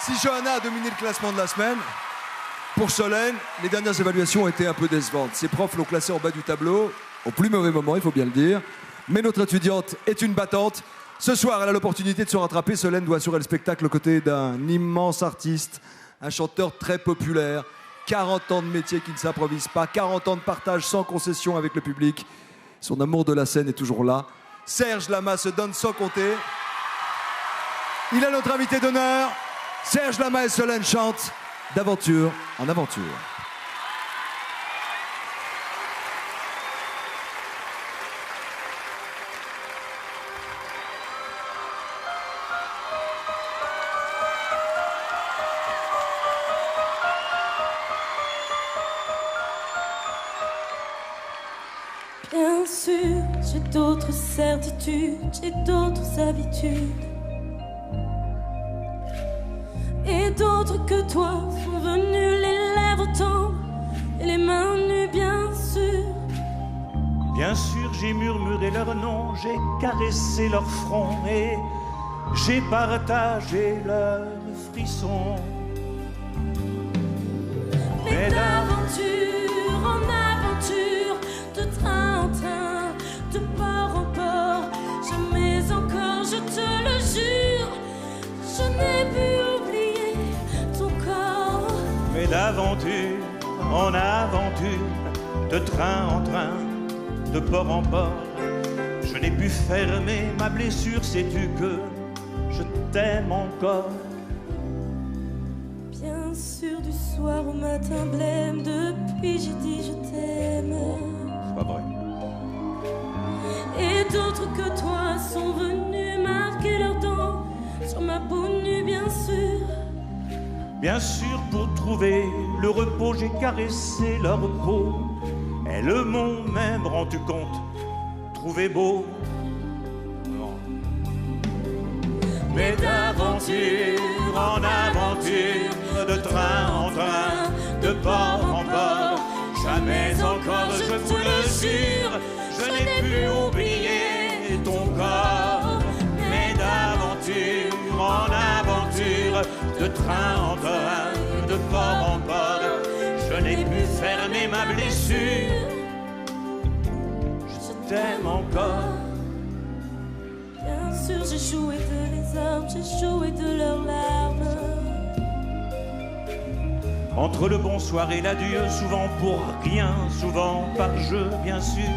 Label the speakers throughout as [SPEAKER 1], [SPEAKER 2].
[SPEAKER 1] Si Johanna a dominé le classement de la semaine, pour Solène, les dernières évaluations ont été un peu décevantes. Ses profs l'ont classée en bas du tableau, au plus mauvais moment, il faut bien le dire. Mais notre étudiante est une battante. Ce soir, elle a l'opportunité de se rattraper. Solène doit assurer le spectacle aux côtés d'un immense artiste, un chanteur très populaire. 40 ans de métier qui ne s'improvise pas, 40 ans de partage sans concession avec le public. Son amour de la scène est toujours là. Serge Lama se donne sans compter. Il est notre invité d'honneur. Serge Lama et Solène chantent d'aventure en aventure.
[SPEAKER 2] Bien sûr, j'ai d'autres certitudes, j'ai d'autres habitudes. Et d'autres que toi sont venus les lèvres tendres et les mains nues, bien sûr.
[SPEAKER 3] Bien sûr, j'ai murmuré leur nom, j'ai caressé leur front et j'ai partagé leurs frissons.
[SPEAKER 2] Mais d'aventure en aventure, de train en train, de port en port, jamais encore, je te le jure, je n'ai pu oublier ton corps.
[SPEAKER 3] Mais d'aventure en aventure, de train en train, de port en port, je n'ai pu fermer ma blessure, sais-tu que je t'aime encore.
[SPEAKER 2] Bien sûr, du soir au matin blême, depuis j'ai dit je t'aime.
[SPEAKER 3] C'est pas vrai.
[SPEAKER 2] Et d'autres que toi sont venus marquer leurs dents sur ma peau nue, bien sûr.
[SPEAKER 3] Bien sûr, pour trouver le repos, j'ai caressé leur peau. Elles m'ont même rendu compte, trouvé beau. Non. Mais d'aventure en aventure, de train en train, de port en port, jamais encore, je vous le jure, je n'ai pu oublier ton corps. Mais d'aventure en aventure, de train en train, de port en port, je n'ai pu fermer ma blessure. Je t'aime encore.
[SPEAKER 2] Bien sûr, j'ai joué de les armes, j'ai joué de leurs larmes.
[SPEAKER 3] Entre le bonsoir et l'adieu, souvent pour rien, souvent par jeu, bien sûr.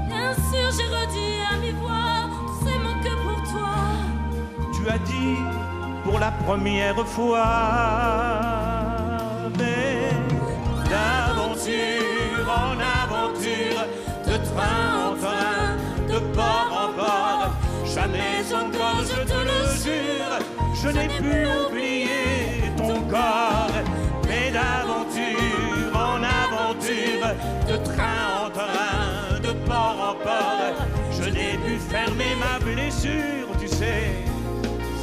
[SPEAKER 2] Bien sûr, j'ai redit à mi-voix tous ces mots que pour toi.
[SPEAKER 3] Tu as dit pour la première fois, mais d'aventure en aventure, de train en train, de port en port, jamais encore, je te le jure, je n'ai pu oublier ton corps. Mais d'aventure en aventure, de train en train, de port en port, je n'ai pu fermer ma blessure, tu sais.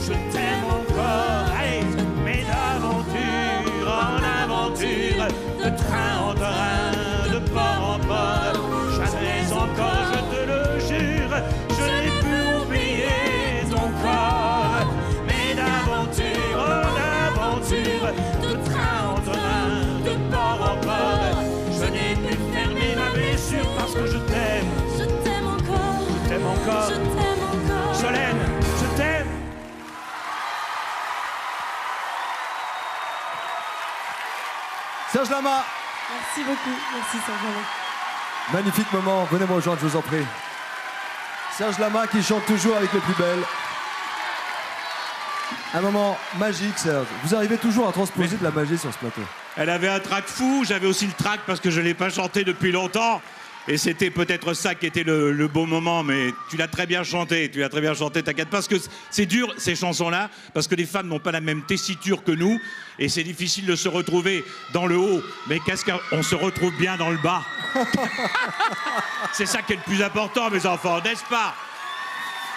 [SPEAKER 3] Je t'aime encore, hey. Mais d'aventure en aventure, de train en train, de port en port, jamais encore, je te le jure, je n'ai pu oublier ton corps. Mais d'aventure en aventure, de train en train, de port en port, je n'ai pu fermer ma blessure parce que je t'aime.
[SPEAKER 2] Je t'aime encore.
[SPEAKER 3] Je t'aime encore.
[SPEAKER 2] Je t'aime encore.
[SPEAKER 3] Solène, je t'aime.
[SPEAKER 1] Serge Lama.
[SPEAKER 2] Merci beaucoup. Merci, Serge Lama.
[SPEAKER 1] Magnifique moment, venez me rejoindre, je vous en prie. Serge Lama qui chante toujours avec les plus belles. Un moment magique, Serge. Vous arrivez toujours à transposer de la magie sur ce plateau.
[SPEAKER 4] Elle avait un trac fou, j'avais aussi le trac parce que je ne l'ai pas chanté depuis longtemps. Et c'était peut-être ça qui était le beau moment, mais tu l'as très bien chanté, t'inquiète pas, parce que c'est dur ces chansons-là, parce que les femmes n'ont pas la même tessiture que nous, et c'est difficile de se retrouver dans le haut, mais qu'est-ce qu'on se retrouve bien dans le bas. C'est ça qui est le plus important, mes enfants, n'est-ce pas?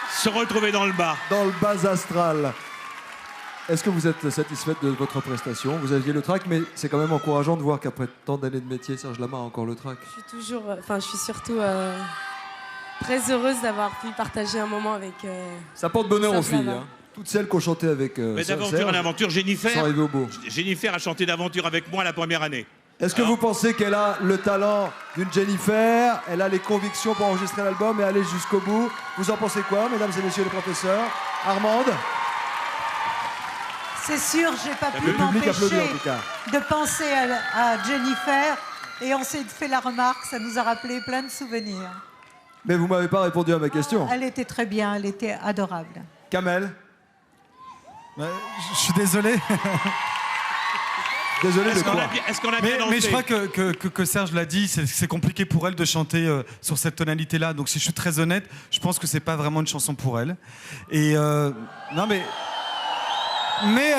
[SPEAKER 4] Se retrouver dans le bas.
[SPEAKER 1] Dans le bas astral. Est-ce que vous êtes satisfaite de votre prestation? Vous aviez le trac, mais c'est quand même encourageant de voir qu'après tant d'années de métier, Serge Lama a encore le trac.
[SPEAKER 2] Je suis surtout très heureuse d'avoir pu partager un moment avec.
[SPEAKER 1] Ça porte bonheur aux
[SPEAKER 2] Serge
[SPEAKER 1] filles.
[SPEAKER 2] Lama.
[SPEAKER 1] Hein. Toutes celles qui ont chanté avec
[SPEAKER 4] Mais d'aventure
[SPEAKER 1] Serge
[SPEAKER 4] en aventure,
[SPEAKER 1] sont
[SPEAKER 4] Jennifer.
[SPEAKER 1] arrivées au bout.
[SPEAKER 4] Jennifer a chanté d'aventure avec moi la première année.
[SPEAKER 1] Est-ce que
[SPEAKER 4] Alors
[SPEAKER 1] vous pensez qu'elle a le talent d'une Jennifer? Elle a les convictions pour enregistrer l'album et aller jusqu'au bout. Vous en pensez quoi, mesdames et messieurs les professeurs? Armande?
[SPEAKER 5] C'est sûr, j'ai pas pu
[SPEAKER 1] Le public applaudit en
[SPEAKER 5] m'empêcher
[SPEAKER 1] tout cas.
[SPEAKER 5] de penser à Jennifer. Et on s'est fait la remarque, ça nous a rappelé plein de souvenirs.
[SPEAKER 1] Mais vous m'avez pas répondu à ma question.
[SPEAKER 5] Elle était très bien, elle était adorable.
[SPEAKER 1] Kamel?
[SPEAKER 6] Je suis désolé.
[SPEAKER 1] Désolé de quoi?
[SPEAKER 4] Est-ce qu'on a bien dansé?
[SPEAKER 6] Mais je crois que Serge l'a dit, c'est compliqué pour elle de chanter sur cette tonalité-là. Donc si je suis très honnête, je pense que c'est pas vraiment une chanson pour elle. Et non mais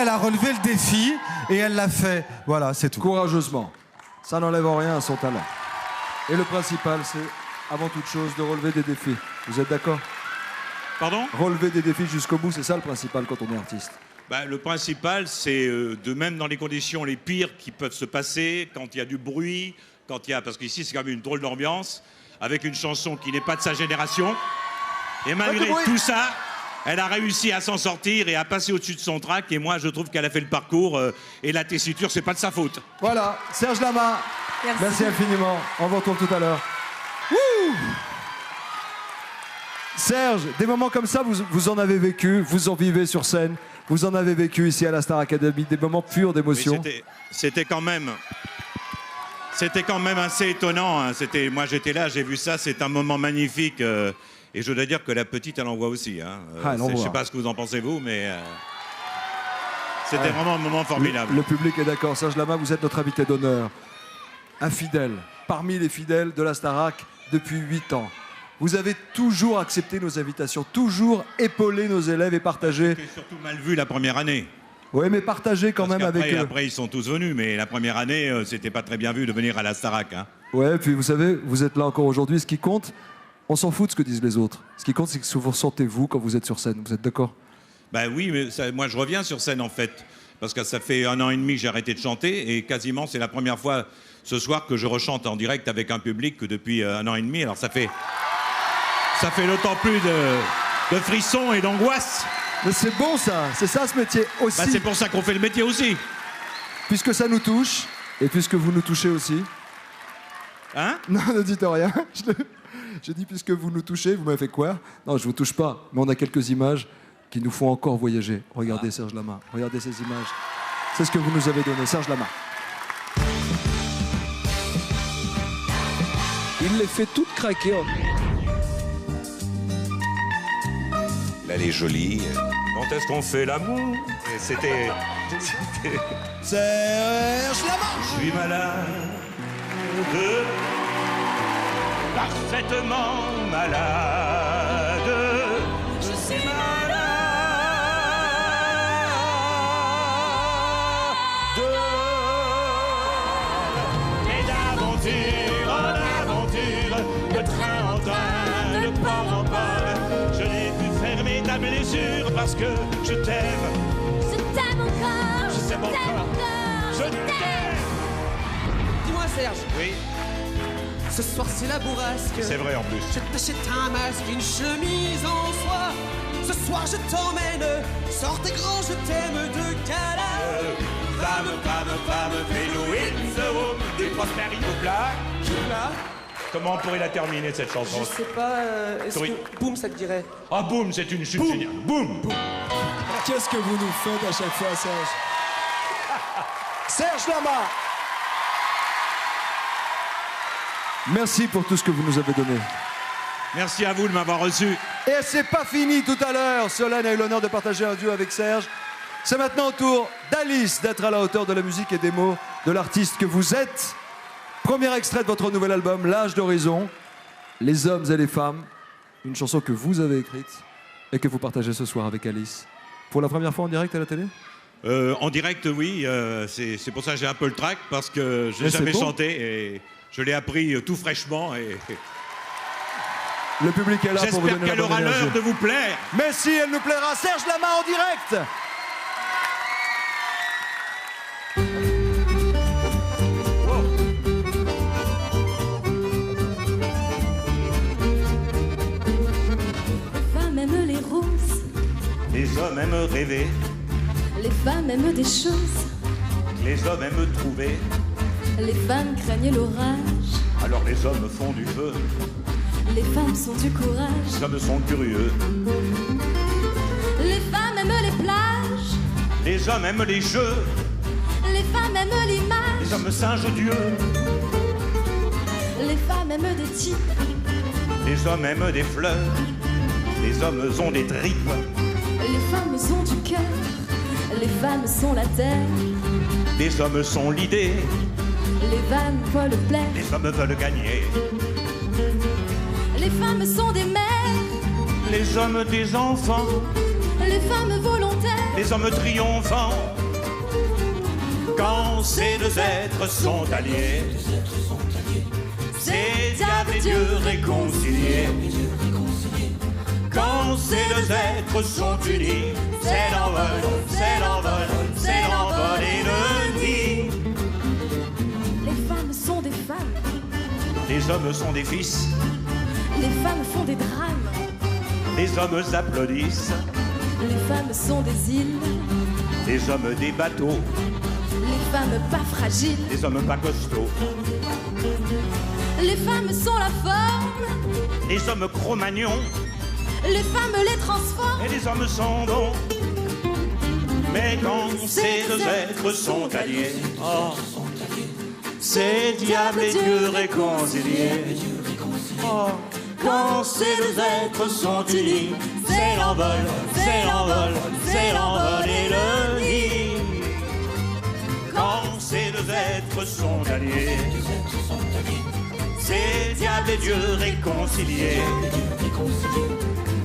[SPEAKER 6] elle a relevé le défi et elle l'a fait. Voilà, c'est tout.
[SPEAKER 1] Courageusement. Ça n'enlève en rien à son talent. Et le principal, c'est avant toute chose de relever des défis. Vous êtes d'accord?
[SPEAKER 4] Pardon?
[SPEAKER 1] Relever des défis jusqu'au bout, c'est ça le principal quand on est artiste.
[SPEAKER 4] Bah, le principal, c'est de même dans les conditions les pires qui peuvent se passer, quand il y a du bruit, quand il y a... Parce qu'ici, c'est quand même une drôle d'ambiance, avec une chanson qui n'est pas de sa génération. Et malgré tout ça, elle a réussi à s'en sortir et à passer au-dessus de son track. Et moi, je trouve qu'elle a fait le parcours. Et la tessiture, c'est pas de sa faute.
[SPEAKER 1] Voilà, Serge Lama. Merci infiniment. On vous retrouve tout à l'heure. Wouh! Serge, des moments comme ça, vous en avez vécu, vous en vivez sur scène, vous en avez vécu ici à la Star Academy, des moments purs d'émotion.
[SPEAKER 4] C'était quand même assez étonnant. Hein. Moi, j'étais là, j'ai vu ça, c'est un moment magnifique. Et je dois dire que la petite, elle en voit aussi. Hein. Je ne sais pas ce que vous en pensez, vous, mais c'était vraiment un moment formidable.
[SPEAKER 1] Le public est d'accord. Serge Lama, vous êtes notre invité d'honneur. Un fidèle, parmi les fidèles de la Starac depuis 8 ans. Vous avez toujours accepté nos invitations, toujours épaulé nos élèves et partagé.
[SPEAKER 4] C'était surtout mal vu la première année.
[SPEAKER 1] Oui, mais partagé quand même avec eux.
[SPEAKER 4] Après, ils sont tous venus, mais la première année, c'était pas très bien vu de venir à la Starac. Hein.
[SPEAKER 1] Ouais, puis vous savez, vous êtes là encore aujourd'hui. Ce qui compte, on s'en fout de ce que disent les autres. Ce qui compte, c'est que vous ressentez vous quand vous êtes sur scène. Vous êtes d'accord?
[SPEAKER 4] Ben oui, mais moi, je reviens sur scène, en fait. Parce que ça fait 1 an et demi que j'ai arrêté de chanter. Et quasiment, c'est la première fois ce soir que je rechante en direct avec un public que depuis 1 an et demi. Alors, ça fait d'autant plus de frissons et d'angoisse.
[SPEAKER 1] Mais c'est bon ça, c'est ça ce métier aussi.
[SPEAKER 4] Bah, c'est pour ça qu'on fait le métier aussi.
[SPEAKER 1] Puisque ça nous touche, et puisque vous nous touchez aussi.
[SPEAKER 4] Hein?
[SPEAKER 1] Non, ne dites rien. Je dis puisque vous nous touchez, vous m'avez fait quoi? Non, je vous touche pas, mais on a quelques images qui nous font encore voyager. Regardez Serge Lama, regardez ces images. C'est ce que vous nous avez donné, Serge Lama.
[SPEAKER 7] Il les fait toutes craquer.
[SPEAKER 3] Elle est jolie. Quand est-ce qu'on fait l'amour? Et c'était...
[SPEAKER 1] Serge Lama.
[SPEAKER 3] Je suis malade, parfaitement malade. Je suis malade et d'aventure en aventure, de train en train, de port en port. Je n'ai pu fermer ta blessure parce que je t'aime.
[SPEAKER 2] Je t'aime encore,
[SPEAKER 3] Je t'aime encore. Je t'aime.
[SPEAKER 8] Dis-moi Serge,
[SPEAKER 3] Oui,
[SPEAKER 8] ce soir c'est la bourrasque.
[SPEAKER 3] c'est vrai en plus.
[SPEAKER 8] Je t'achète un masque, une chemise en soie. Ce soir je t'emmène, sors tes grands je t'aime de gala.
[SPEAKER 3] Femme, femme, femme, fais-nous it's a home du Prospérino Black.
[SPEAKER 8] Là,
[SPEAKER 3] Comment on pourrait la terminer cette chanson?
[SPEAKER 8] je sais pas, est-ce
[SPEAKER 3] Oui.
[SPEAKER 8] que boum ça te dirait?
[SPEAKER 3] Ah boum, c'est une chute géniale. Boum.
[SPEAKER 1] Qu'est-ce que vous nous faites à chaque fois, Serge? Serge Lama. Merci pour tout ce que vous nous avez donné.
[SPEAKER 4] Merci à vous de m'avoir reçu.
[SPEAKER 1] Et c'est pas fini tout à l'heure. Solène a eu l'honneur de partager un duo avec Serge. C'est maintenant au tour d'Alice d'être à la hauteur de la musique et des mots de l'artiste que vous êtes. Premier extrait de votre nouvel album, L'âge d'horizon. Les hommes et les femmes. Une chanson que vous avez écrite et que vous partagez ce soir avec Alice. Pour la première fois en direct à la télé?
[SPEAKER 4] En direct, oui. C'est pour ça que j'ai un peu le trac, parce que je
[SPEAKER 1] Mais
[SPEAKER 4] n'ai
[SPEAKER 1] c'est
[SPEAKER 4] jamais
[SPEAKER 1] bon.
[SPEAKER 4] chanté et je l'ai appris tout fraîchement. Et
[SPEAKER 1] Le public est là pour vous
[SPEAKER 4] j'espère
[SPEAKER 1] donner la
[SPEAKER 4] qu'elle
[SPEAKER 1] bonne
[SPEAKER 4] aura
[SPEAKER 1] énergie.
[SPEAKER 4] l'heure de vous plaire.
[SPEAKER 1] Mais si, elle nous plaira. Serge Lama en direct.
[SPEAKER 2] Les femmes aiment les roses,
[SPEAKER 3] Les hommes aiment rêver,
[SPEAKER 2] Les femmes aiment des choses,
[SPEAKER 3] les hommes aiment trouver,
[SPEAKER 2] les femmes craignent l'orage,
[SPEAKER 3] alors les hommes font du feu,
[SPEAKER 2] les femmes sont du courage,
[SPEAKER 3] les hommes sont curieux,
[SPEAKER 2] les femmes aiment les plages,
[SPEAKER 3] les hommes aiment les jeux,
[SPEAKER 2] les femmes aiment l'image,
[SPEAKER 3] les hommes singent Dieu,
[SPEAKER 2] les femmes aiment des types,
[SPEAKER 3] les hommes aiment des fleurs, les hommes ont des tripes,
[SPEAKER 2] les femmes ont du cœur, les femmes sont la terre,
[SPEAKER 3] les hommes sont l'idée,
[SPEAKER 2] les femmes veulent plaire,
[SPEAKER 3] les hommes veulent gagner,
[SPEAKER 2] les femmes sont des mères,
[SPEAKER 3] les hommes des enfants,
[SPEAKER 2] les femmes volontaires,
[SPEAKER 3] les hommes triomphants. Quand ces deux êtres sont alliés, c'est diable et Dieu réconciliés. Quand ces deux êtres sont unis, c'est l'envol, c'est l'envol, c'est l'envol et le nid.
[SPEAKER 2] les femmes sont des femmes,
[SPEAKER 3] Les hommes sont des fils,
[SPEAKER 2] les femmes font des drames,
[SPEAKER 3] les hommes applaudissent,
[SPEAKER 2] les femmes sont des îles,
[SPEAKER 3] les hommes des bateaux,
[SPEAKER 2] les femmes pas fragiles,
[SPEAKER 3] les hommes pas costauds,
[SPEAKER 2] les femmes sont la forme,
[SPEAKER 3] les hommes cro-magnons
[SPEAKER 2] les femmes les transforment,
[SPEAKER 3] et les hommes sont bons. Mais quand ces deux êtres sont alliés, oh, c'est diable et Dieu réconciliés. Oh, quand ces deux êtres sont unis, c'est l'envol, c'est l'envol, c'est l'envol et le nid. Quand ces deux êtres sont alliés, c'est diable et Dieu réconciliés.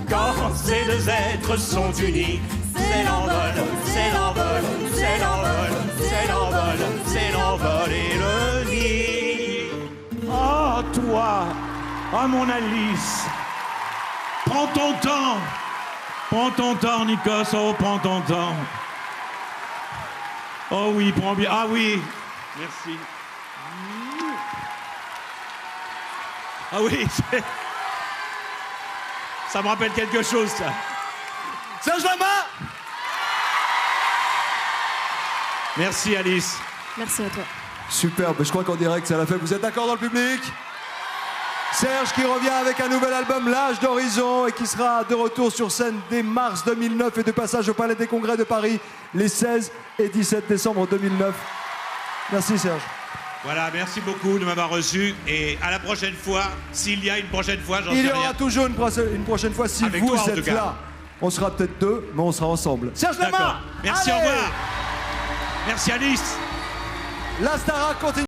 [SPEAKER 3] Quand ces deux êtres sont unis, c'est l'envol, c'est l'envol, c'est l'envol, c'est l'envol, c'est l'envol et le nid.
[SPEAKER 4] Oh, toi, oh mon Alice, prends ton temps, Nikos, oh, prends ton temps. Oh oui, prends bien, ah oui, merci. Ah oui, ça me rappelle quelque chose, ça.
[SPEAKER 1] Serge Lama.
[SPEAKER 4] Merci, Alice.
[SPEAKER 2] merci à toi.
[SPEAKER 1] Superbe, je crois qu'en direct ça l'a fait. Vous êtes d'accord dans le public? Serge qui revient avec un nouvel album, L'Âge d'Horizon, et qui sera de retour sur scène dès mars 2009 et de passage au Palais des Congrès de Paris les 16 et 17 décembre 2009. Merci Serge.
[SPEAKER 4] Voilà, merci beaucoup de m'avoir reçu. Et à la prochaine fois, s'il y a une prochaine fois, j'en sais
[SPEAKER 1] Il y
[SPEAKER 4] rien.
[SPEAKER 1] aura toujours une prochaine fois si
[SPEAKER 4] Avec
[SPEAKER 1] vous
[SPEAKER 4] toi, en
[SPEAKER 1] êtes
[SPEAKER 4] tout cas.
[SPEAKER 1] là. On sera peut-être deux, mais on sera ensemble. Serge Lama.
[SPEAKER 4] D'accord. Merci, au
[SPEAKER 1] Allez.
[SPEAKER 4] revoir. Merci, Alice.
[SPEAKER 1] La Starac continue.